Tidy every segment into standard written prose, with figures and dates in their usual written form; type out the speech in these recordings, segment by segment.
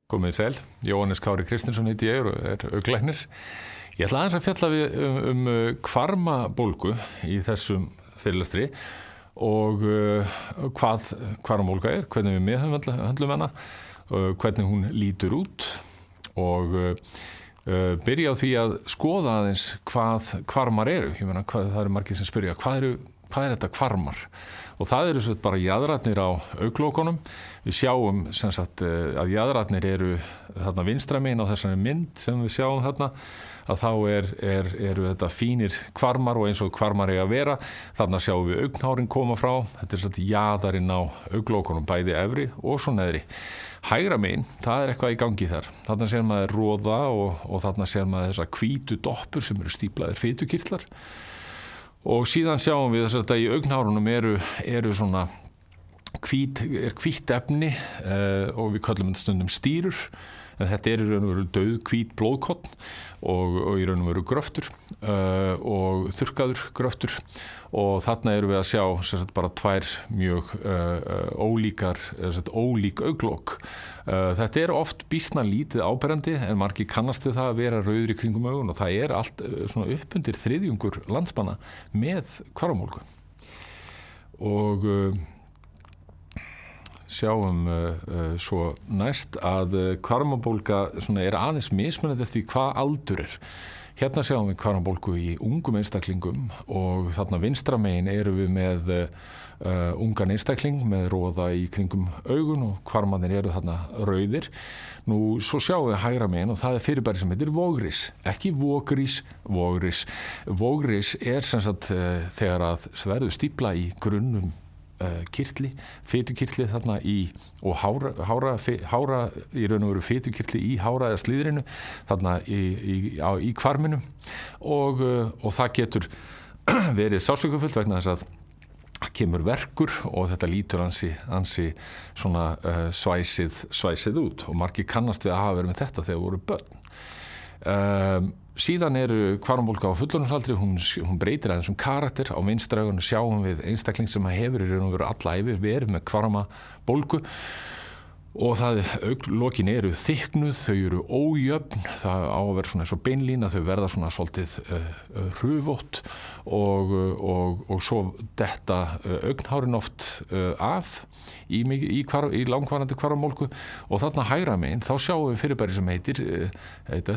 Komið sæl, Jóhannes Kári Kristinsson heiti ég og augnlæknir. Ég ætla aðeins að fjalla við hvarmabólgu í þessum fyrirlestri og hvað hvarmabólga hvernig við meðhöndlum hana, hvernig hún lítur út og byrja á því að skoða aðeins hvað hvarmar eru. Ég meina, það eru margir sem spyrja, hvað er þetta hvarmar? Og það eru bara jaðrarnir á augnlokunum. Við sjáum sem sagt að jaðrarnir eru þarna vinstra megin á þessari mynd sem við sjáum þarna, að þá eru þetta fínir hvarmar og eins og hvarmar eiga að vera. Þarna sjáum við augnhárin koma frá. Þetta er jaðarinn á augnlokunum, bæði efri og svo neðri. Hægra megin, það er eitthvað í gangi þar. Þarna sér maður roða og þarna sér maður þessar hvítu doppur sem eru stíplaðir fitukirtlar. Og síðan sjáum við þess að í augnhárunum eru svona hvítt efni og við köllum þetta stundum stírur. En þetta í raun og veru dauð hvít blóðkorn og í raun og veru gröftur og þurrkaður gröftur. Og þarna erum við að sjá sagt, bara tvær mjög ólík augnlok. Þetta er oft býsna lítið áberandi en margir kannast við það að vera rauður í kringum augun og það er allt svona upp undir þriðjungur landsmanna með hvarmabólgu. Og sjáum svo næst að hvarmabólga er aðeins mismunandi eftir hvað aldur er. Hérna sjáum við hvarmabólgu í ungum einstaklingum og þarna vinstra megin erum við með ungan einstakling með roða í kringum augun og hvarmarnir eru þarna rauðir. Nú, svo sjáum við hægra megin og það er fyrirbæri sem heitir vogrís, ekki vogrís, vogrís. Vogrís er sem sagt þegar að verður stífla í grunnum kirtli, fitukirtli þarna og hára í raun og veru fitukirtli í hára eða slíðrinu þarna í hvarminum og það getur verið sársaukafullt vegna þess að kemur verkur og þetta lítur ansi svona svæsið út og margir kannast við að hafa verið með þetta þegar voru börn. Síðan hvarmabólga á fullorðinsaldri, hún breytir aðeins karakter. Á vinstra auganu sjáum við einstakling sem hefur í raun og veru alla ævi verið með hvarmabólgu og augnlokin eru þykknuð, þau eru ójöfn, það á að vera svona eins og beinlína, þau verða svona svolítið hrufótt og svo detta augnhárin oft af í langvarandi hvarmabólgu og þarna hægra megin þá sjáum við fyrirbæri sem heitir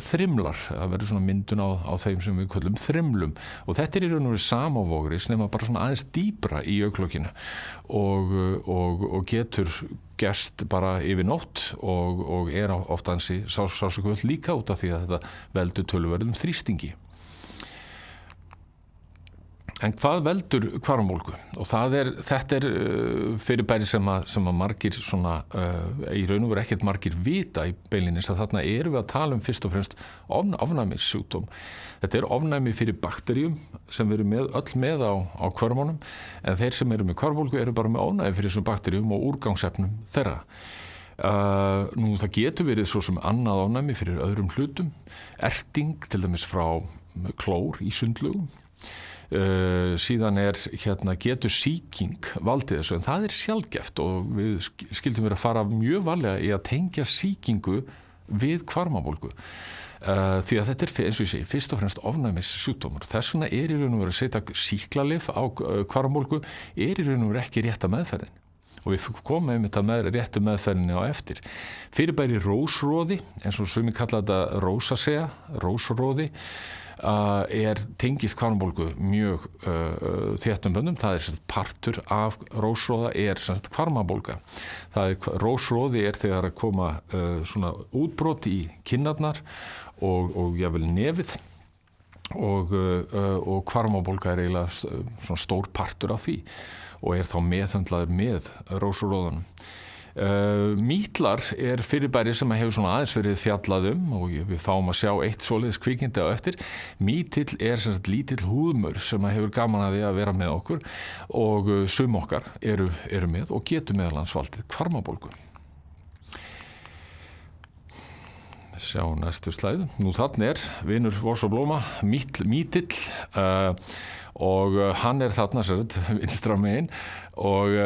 þrimlar. Það verður svona myndun á þeim sem við köllum þrimlum og þetta í raun og veru sama vogrís nema bara svona aðeins dýpra í augnlokinu og getur gerst bara yfir nótt og er oft ansi sársaukafullt líka út af því að þetta veldur töluverðum þrýstingi. En hvað veldur hvarmabólgu? Og þetta er fyrirbæri sem að margir svona, í raun og veru ekkert margir vita í beinlínis að þarna erum við að tala fyrst og fremst ofnæmissjúkdóm. Þetta er ofnæmi fyrir bakteríum sem við erum öll með á hvarmunum en þeir sem eru með hvarmabólgu eru bara með ofnæmi fyrir þessum bakteríum og úrgangsefnum þeirra. Nú það getur verið svo sem annað ofnæmi fyrir öðrum hlutum, erting til dæmis frá klór í sundlaugum. Síðan getur sýking valdið þessu en það er sjaldgæft og við skildum vera að fara mjög varlega í að tengja sýkingu við hvarmabólgu því að þetta er eins og ég segi fyrst og fremst ofnæmissjúkdómur. Þess vegna í raun og veru að setja sýklalyf á hvarmabólgu í raun og veru ekki rétta meðferðin og við komum með þetta með réttu meðferðinni á eftir. Fyrirbæri rósroði eins og sumir kalla þetta rósasea, rósroði tengist hvarmabólgu mjög þéttum böndum. Það er partur af rósroða hvarmabólga. Rósroði þegar að koma svona útbrot í kinnarnar og jafnvel nefið og hvarmabólga eiginlega svona stór partur af því og þá meðhöndlaður með rósroðanum. Mítlar fyrirbæri sem hefur svona aðeins verið fjallað og við fáum að sjá eitt svoleiðis kvikindi á eftir. Mítill lítill húðmör sem hefur gaman að því að vera með okkur og sum okkar eru með og getur meðal annars valdið hvarmabólgu. sjá næstu slæðu. Nú þarna vinur Voss og Blóma, Mítill, og hann þarna vinstra megin og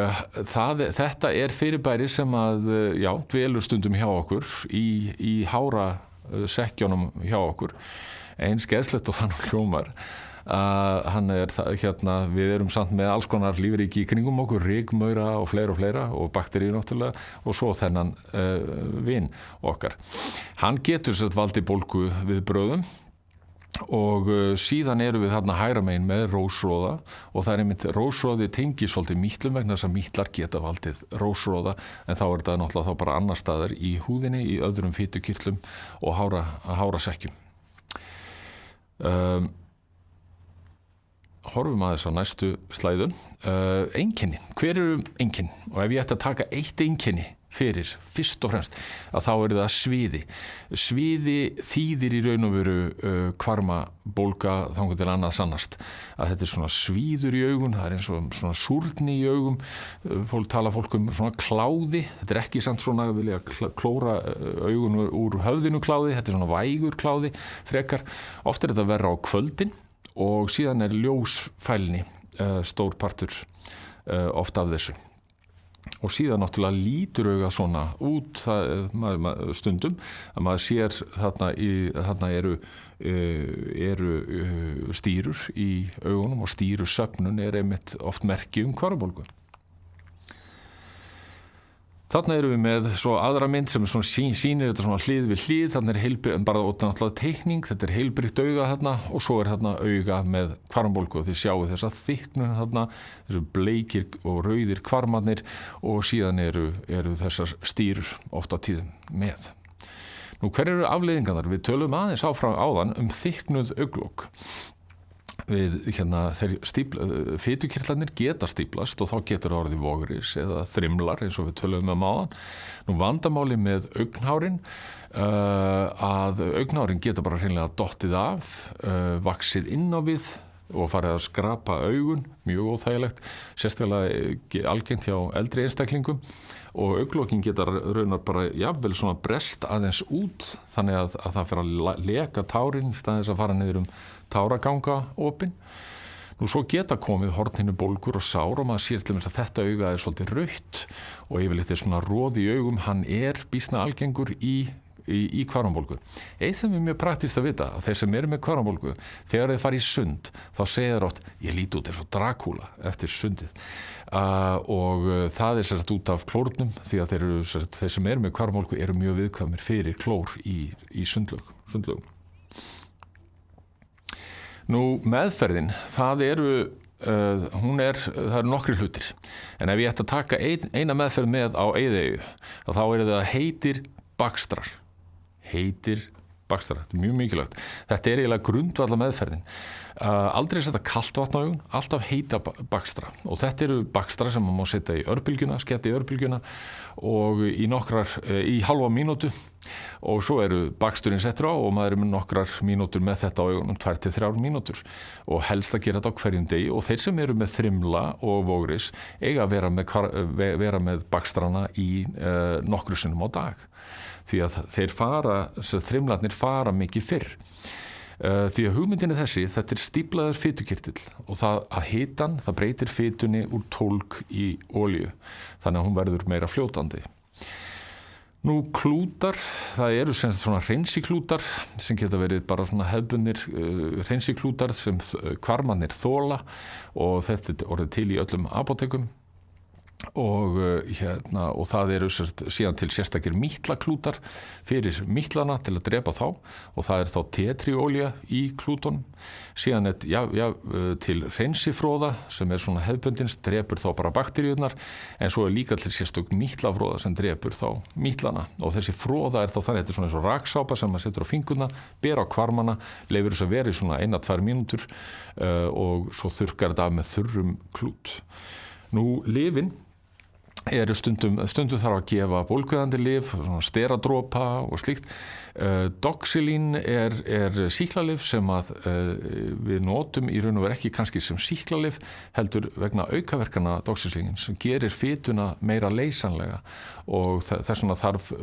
þetta fyrirbæri sem að dvelur stundum hjá okkur í hára sekkjónum hjá okkur, eins geðslegt og þannig hljómar. Hann við erum samt með alls konar lífríki í kringum okkur, rykmaura og fleira og bakteríur náttúrulega og svo þennan vin okkar. Hann getur valdið bólgu við bröðum og síðan erum við þarna hægra megin með rósróða og það einmitt rósróði tengir svolítið mítlum vegna þess að mítlar geta valdið rósróða en þá þetta náttúrulega þá bara annar staðar í húðinni, í öðrum fitukirtlum og hárasekkjum. Horfum aðeins á næstu slæðun. Einkenni. Hver eru einkenni? Og ef ég ætti að taka eitt einkenni fyrir, fyrst og fremst, að þá það sviði. Sviði þýðir í raun og veru hvarmabólga þangað til annað sannast. Að þetta svona svíður í augun, það eins og svona súrni í augum. Fólk svona kláði. Þetta ekki samt svona vilja klóra augun úr höfðinu kláði. Þetta svona vægur kláði frekar. Oft þetta verra á kvöldin. Og síðan ljósfælni stór partur oft af þessu. Og síðan náttúrulega lítur auga svona út stundum að maður sér þarna eru stírur í augunum og stírusöfnun einmitt oft merki hvarmabólgu. Þarna erum við með svo aðra mynd sem svona sýnir þetta svona hlið við hlið, þarna bara náttúrulega teikning, þetta heilbrigt auga þarna og svo þarna auga með hvarmabólgu og þið sjáu þessa þykknun þarna, þessu bleikir og rauðir hvarmarnir og síðan eru þessar stírur oft á tíðum með. Nú hver eru afleiðingarnar? Við tölum aðeins áðan þykknuð augnlok. Fitukirtlarnir geta stíplast og þá getur orðið vogris eða þrimlar eins og við tölum áðan. Nú vandamáli með augnhárin að augnhárin geta bara hreinlega dottið af, vaxið inn á við og farið að skrapa augun, mjög óþægilegt, sérstaklega algengt hjá eldri einstaklingum og augnlokin geta raunar bara jafnvel svona brest aðeins út þannig að það fer að leka tárin í staðins að fara niður táraganga opin. Nú svo geta komið hornhinnubólgur og sár og maður sér til að þetta auga svolítið rautt og yfirleitt svona roði í augum, hann býsna algengur í hvarmabólgu. Eitt sem mjög praktist að vita að þeir sem eru með hvarmabólgu, þegar þeir fara í sund, þá segja þeir oft, ég líti út eins og Drakúla eftir sundið. Og það sérst út af klórnum því að þeir sem eru með hvarmabólgu eru mjög viðkvæmir fyrir klór í sundlaugum. Nú meðferðin, það eru nokkrir hlutir. En ef ég ætti að taka eina meðferð með á eyðieyju, þá það heitir bakstrar. Þetta er mjög mikilvægt. Þetta eiginlega grundvalla meðferðin. Aldrei setja kalt vatn á augun, alltaf heita bakstra. Og þetta eru bakstra sem maður má setja í örbylgjuna, sketta í örbylgjuna og í hálfa mínútu og svo eru baksturinn settur á og maður með nokkrar mínútur með þetta á augunum, 2 til 3 mínútur og helst að gera þetta á hverjum degi og þeir sem eru með þrimla og vogris eiga að vera með bakstrana í nokkru sinnum á dag. Því að þrimlarnir fara mikið fyrr. Því að hugmyndin þessi, þetta stíplaður fitukirtill og það að hitan, það breytir fitunni úr tólg í olíu, þannig að hún verður meira fljótandi. Nú klútar, það eru sem svona hreinsiklútar sem geta verið bara svona hefðbundnir hreinsiklútar sem hvarmarnir þola og þetta orðið til í öllum apótekum. Og það eru síðan til sérstakir mítlaklútar fyrir mítlana til að drepa þá og það þá tetriolía í klútunum. Síðan til hreinsifróða sem svona hefðbundins, drepur þá bara bakteríurnar en svo líka til sérstök mítlafróða sem drepur þá mítlana og þessi fróða þá þannig, þetta svona eins og raksápa sem maður setur á fingurna, ber á hvarmana, leyfir þess að vera í svona 1-2 mínútur og svo þurrkar þetta af með þurrum klút. Nú lyfin eru stundum þarf að gefa bólguðandi lyf, steradropa og slíkt. Doxylin er sýklalyf sem að við notum í raun og veru ekki kannski sem sýklalyf, heldur vegna aukaverkana doxylinin sem gerir fituna meira leysanlega og þess vegna þarf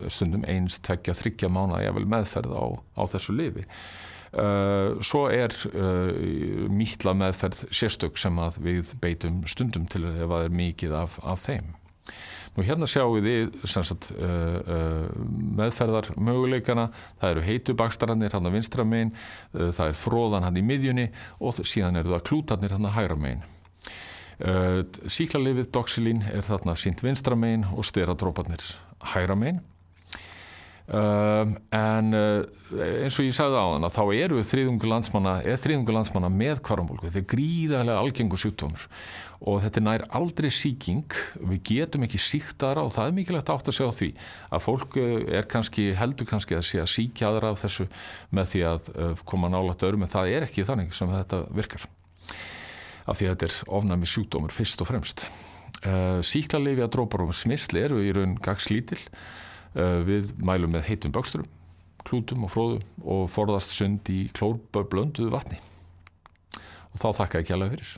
stundum 1, 2, 3 mánaða jafnvel meðferð á þessu lyfi. Svo mítla meðferð sérstök sem að við beitum stundum til ef það mikið af þeim. Nú hérna sjáum við meðferðar möguleikana, það eru heitu bakstaranir hann vinstra megin, það froðan hann í miðjunni og síðan eru það klútarnir hann hægra megin. Sýklalyfið doxylin þarna sýnt vinstra megin og steradróparnir hægra megin. En eins og ég sagði áðan að þá eru þriðjungur landsmanna með hvarmabólgu. Þetta gríðarlega algengur sjúkdómur og þetta nær aldrei sýking. Við getum ekki sýkt aðra og það mikilvægt að átta sig á því að fólk heldur kannski að sé að sýkja aðra af þessu með því að koma nálægt öðrum, en það ekki þannig sem þetta virkar. Af því að þetta ofnæmi sjúkdómur fyrst og fremst. Sýklalyfjadrópar og smyrsli eru í raun gagnslítil. Við mælum með heitum böksturum, klútum og fróðum og forðast sund í klórblönduðu vatni. Og þá þakka ég kærlega fyrir.